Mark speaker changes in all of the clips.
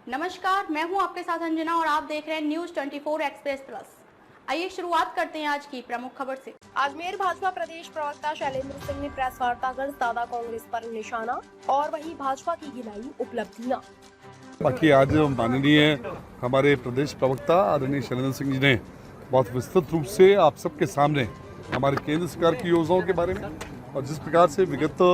Speaker 1: नमस्कार, मैं हूं आपके साथ अंजना और आप देख रहे हैं न्यूज 24 एक्सप्रेस प्लस। आइए शुरुआत करते हैं आज की प्रमुख खबर से।
Speaker 2: अजमेर भाजपा प्रदेश प्रवक्ता शैलेंद्र सिंह ने प्रेस वार्ता कर दादा कांग्रेस पर निशाना और वहीं भाजपा की गिनाई उपलब्धियां।
Speaker 3: बाकी आज माननीय हमारे प्रदेश प्रवक्ता आदरणीय शैलेंद्र सिंह जी ने बहुत विस्तृत रूप से आप सबके सामने हमारे केंद्र सरकार की योजनाओं के बारे में और जिस प्रकार से विगत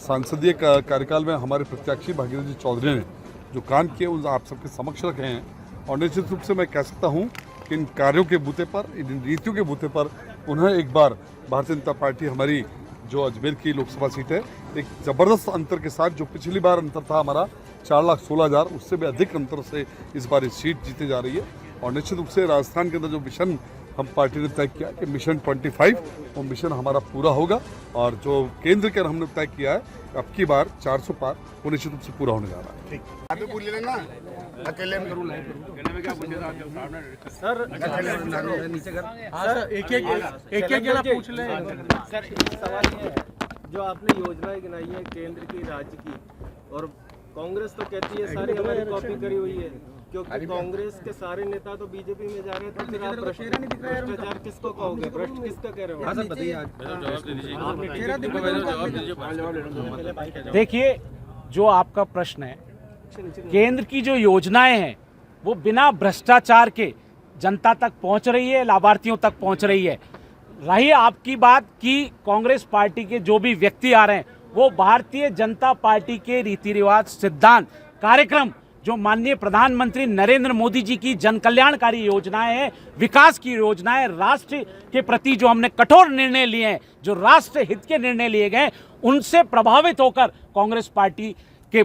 Speaker 3: सांसदीय कार्यकाल में हमारे प्रत्याशी भागीरथ जी चौधरी ने जो काम किए उन आप सबके समक्ष रखे हैं। और निश्चित रूप से मैं कह सकता हूं कि इन कार्यों के बूते पर, इन नीतियों के बूते पर उन्हें एक बार भारतीय जनता पार्टी हमारी जो अजमेर की लोकसभा सीट है एक ज़बरदस्त अंतर के साथ, जो पिछली बार अंतर था हमारा 4,16,000, उससे भी अधिक अंतर से इस बार इस सीट जीते जा रही है। और निश्चित रूप से राजस्थान के अंदर जो मिशन हम पार्टी ने तय किया कि मिशन 25, वो मिशन हमारा पूरा होगा। और जो केंद्र के हमने तय किया है अब की बार 400 पार, वो निश्चित रूप से पूरा होने जा रहा है।
Speaker 4: ठीक, आप बोल लेना, अकेले में करूँ में क्या सर, नीचे कर सर, एक जरा पूछ ले सर। सवाल ये है, जो आपने योजनाएं गिनाई है केंद्र की, राज्य की, और कांग्रेस तो कहती है सारी हमारी कॉपी करी हुई है, क्योंकि कांग्रेस के सारे नेता तो बीजेपी में जा रहे हैं। तो फिर आप भ्रष्टाचार किसको कहोगे, भ्रष्ट किसका कह रहे हो? सर बताइए,
Speaker 5: देखिए, जो आपका प्रश्न है, केंद्र की जो योजनाएं हैं वो बिना भ्रष्टाचार के जनता तक पहुंच रही है, लाभार्थियों तक पहुंच रही है। रही आपकी बात कि कांग्रेस पार्टी के जो भी व्यक्ति आ रहे हैं वो भारतीय जनता पार्टी के रीति रिवाज, सिद्धांत, कार्यक्रम, जो माननीय प्रधानमंत्री नरेंद्र मोदी जी की जन कल्याणकारी योजनाएं हैं, विकास की योजनाएं, राष्ट्र के प्रति जो हमने कठोर निर्णय लिए हैं, जो राष्ट्र हित के निर्णय लिए गए, उनसे प्रभावित होकर कांग्रेस पार्टी के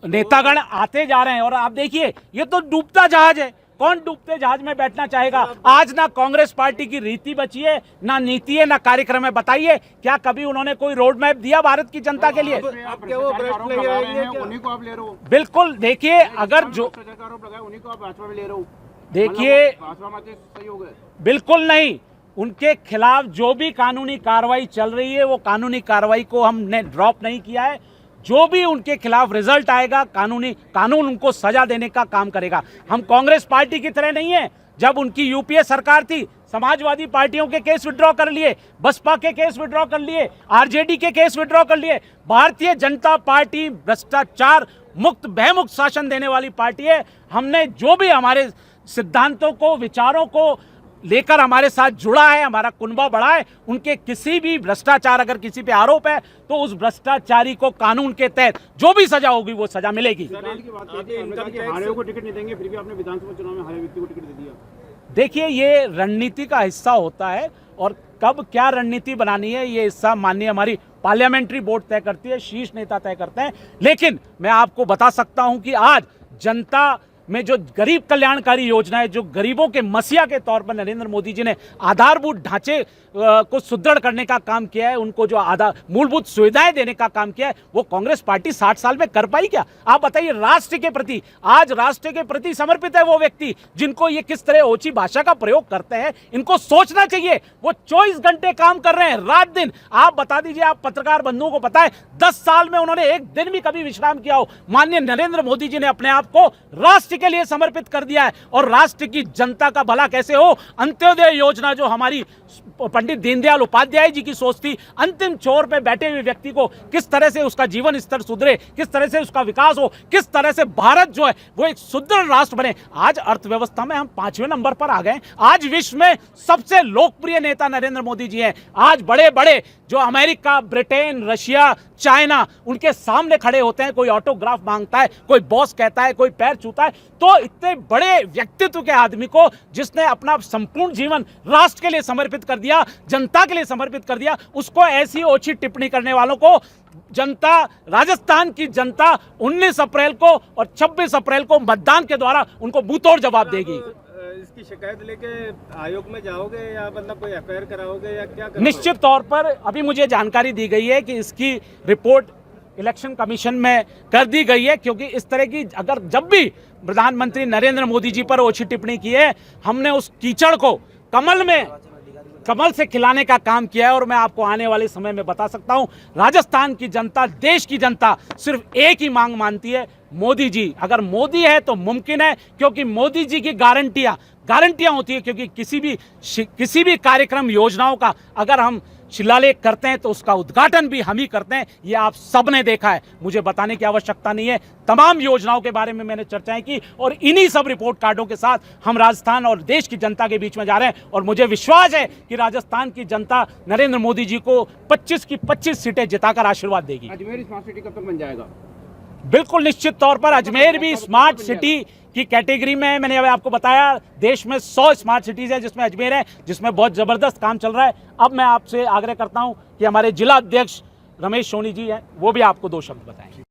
Speaker 5: नेतागण आते जा रहे हैं। और आप देखिए, ये तो डूबता जहाज है, कौन डूबते जहाज में बैठना चाहेगा? आज ना कांग्रेस पार्टी की रीति बची है, ना नीति है, ना कार्यक्रम है। बताइए, क्या कभी उन्होंने कोई रोड मैप दिया भारत की जनता के लिए?
Speaker 4: आप क्या वो भ्रष्ट नहीं आएंगे, उन्हीं को आप ले रहे हो?
Speaker 5: बिल्कुल। देखिए, अगर जो
Speaker 4: उन्हीं को आप भाजपा में ले रहे हो,
Speaker 5: देखिए,
Speaker 4: भाजपा में सही हो गए?
Speaker 5: बिल्कुल नहीं। उनके खिलाफ जो भी कानूनी कार्रवाई चल रही है वो कानूनी कार्रवाई को हमने ड्रॉप नहीं किया है। जो भी उनके खिलाफ रिजल्ट आएगा, कानून उनको सजा देने का काम करेगा। हम कांग्रेस पार्टी की तरह नहीं है। जब उनकी यूपीए सरकार थी, समाजवादी पार्टियों के केस विड्रॉ कर लिए, बसपा के केस विड्रॉ कर लिए, आरजेडी के केस विड्रॉ कर लिए। भारतीय जनता पार्टी भ्रष्टाचार मुक्त, भयमुक्त शासन देने वाली पार्टी है। हमने जो भी हमारे सिद्धांतों को, विचारों को लेकर हमारे साथ जुड़ा है, हमारा कुनबा बढ़ा है, उनके किसी भी भ्रष्टाचार, अगर किसी पे आरोप है तो उस भ्रष्टाचारी को कानून के तहत जो भी सजा होगी वो सजा मिलेगी। देखिए, ये रणनीति का हिस्सा होता है और कब क्या रणनीति बनानी है ये हिस्सा माननीय हमारी पार्लियामेंट्री बोर्ड तय करती है, शीर्ष नेता तय करते हैं। लेकिन मैं आपको बता सकता हूं कि आज जनता में जो गरीब कल्याणकारी योजना है, जो गरीबों के मसीहा के तौर पर नरेंद्र मोदी जी ने आधारभूत ढांचे को सुदृढ़ करने का काम किया है, उनको जो मूलभूत सुविधाएं देने का काम किया है, वो कांग्रेस पार्टी 60 साल में कर पाई क्या? आप बताइए। राष्ट्र के प्रति, आज राष्ट्र के प्रति समर्पित है वो व्यक्ति जिनको ये किस तरह ओछी भाषा का प्रयोग करते हैं, इनको सोचना चाहिए। वो 24 घंटे काम कर रहे हैं, रात दिन। आप बता दीजिए, आप पत्रकार बंधुओं को पता है 10 साल में उन्होंने एक दिन भी कभी विश्राम किया हो? माननीय नरेंद्र मोदी जी ने अपने आप को राष्ट्र के लिए समर्पित कर दिया है। और राष्ट्र की जनता का भला कैसे हो? अंत्योदय योजना, जो हमारी पंडित दीनदयाल उपाध्याय जी की सोच थी, अंतिम छोर पे बैठे हुए व्यक्ति को किस तरह से उसका जीवन स्तर सुधरे, किस तरह से उसका विकास हो, किस तरह से भारत जो है वो एक सुदृढ़ राष्ट्र बने। आज अर्थव्यवस्था में हम 5वें नंबर पर आ गए। आज विश्व में सबसे लोकप्रिय नेता नरेंद्र मोदी जी हैं। आज बड़े बड़े जो अमेरिका, ब्रिटेन, रशिया, चाइना, उनके सामने खड़े होते हैं। कोई ऑटोग्राफ मांगता है, कोई बॉस कहता है, कोई पैर छूता है। तो इतने बड़े व्यक्तित्व के आदमी को, जिसने अपना संपूर्ण जीवन राष्ट्र के लिए समर्पित कर दिया, जनता के लिए समर्पित कर दिया, उसको ऐसी ओछी टिप्पणी करने वालों को जनता, राजस्थान की जनता 19 अप्रैल को और 26 अप्रैल को मतदान के द्वारा उनको मुंहतोड़ जवाब देगी।
Speaker 4: इसकी शिकायत लेके आयोग में जाओगे या मतलब कोई एफआईआर कराओगे या क्या करोगे?
Speaker 5: निश्चित तौर पर अभी मुझे जानकारी दी गई है कि इसकी रिपोर्ट इलेक्शन कमीशन में कर दी गई है, क्योंकि इस तरह की अगर जब भी प्रधानमंत्री नरेंद्र मोदी जी पर ओछी टिप्पणी की है, हमने उस कीचड़ को कमल से खिलाने का काम किया है। और मैं आपको आने वाले समय में बता सकता हूं, राजस्थान की जनता, देश की जनता सिर्फ एक ही मांग मानती है, मोदी जी। अगर मोदी है तो मुमकिन है, क्योंकि मोदी जी की गारंटियां होती है, क्योंकि किसी भी कार्यक्रम योजनाओं का अगर हम शिलालेख करते हैं तो उसका उद्घाटन भी हम ही करते हैं। ये आप सब ने देखा है, मुझे बताने की आवश्यकता नहीं है। तमाम योजनाओं के बारे में मैंने चर्चाएं की और इन्हीं सब रिपोर्ट कार्डों के साथ हम राजस्थान और देश की जनता के बीच में जा रहे हैं। और मुझे विश्वास है कि राजस्थान की जनता नरेंद्र मोदी जी को 25 की 25 सीटें जिताकर आशीर्वाद देगी।
Speaker 6: अजमेर स्मार्ट सिटी कब तक बन जाएगा?
Speaker 5: बिल्कुल निश्चित तौर पर अजमेर भी स्मार्ट सिटी की कैटेगरी में है। मैंने अभी आपको बताया देश में 100 स्मार्ट सिटीज है, जिसमें अजमेर है, जिसमें बहुत जबरदस्त काम चल रहा है। अब मैं आपसे आग्रह करता हूं कि हमारे जिला अध्यक्ष रमेश सोनी जी हैं, वो भी आपको 2 शब्द बताएं।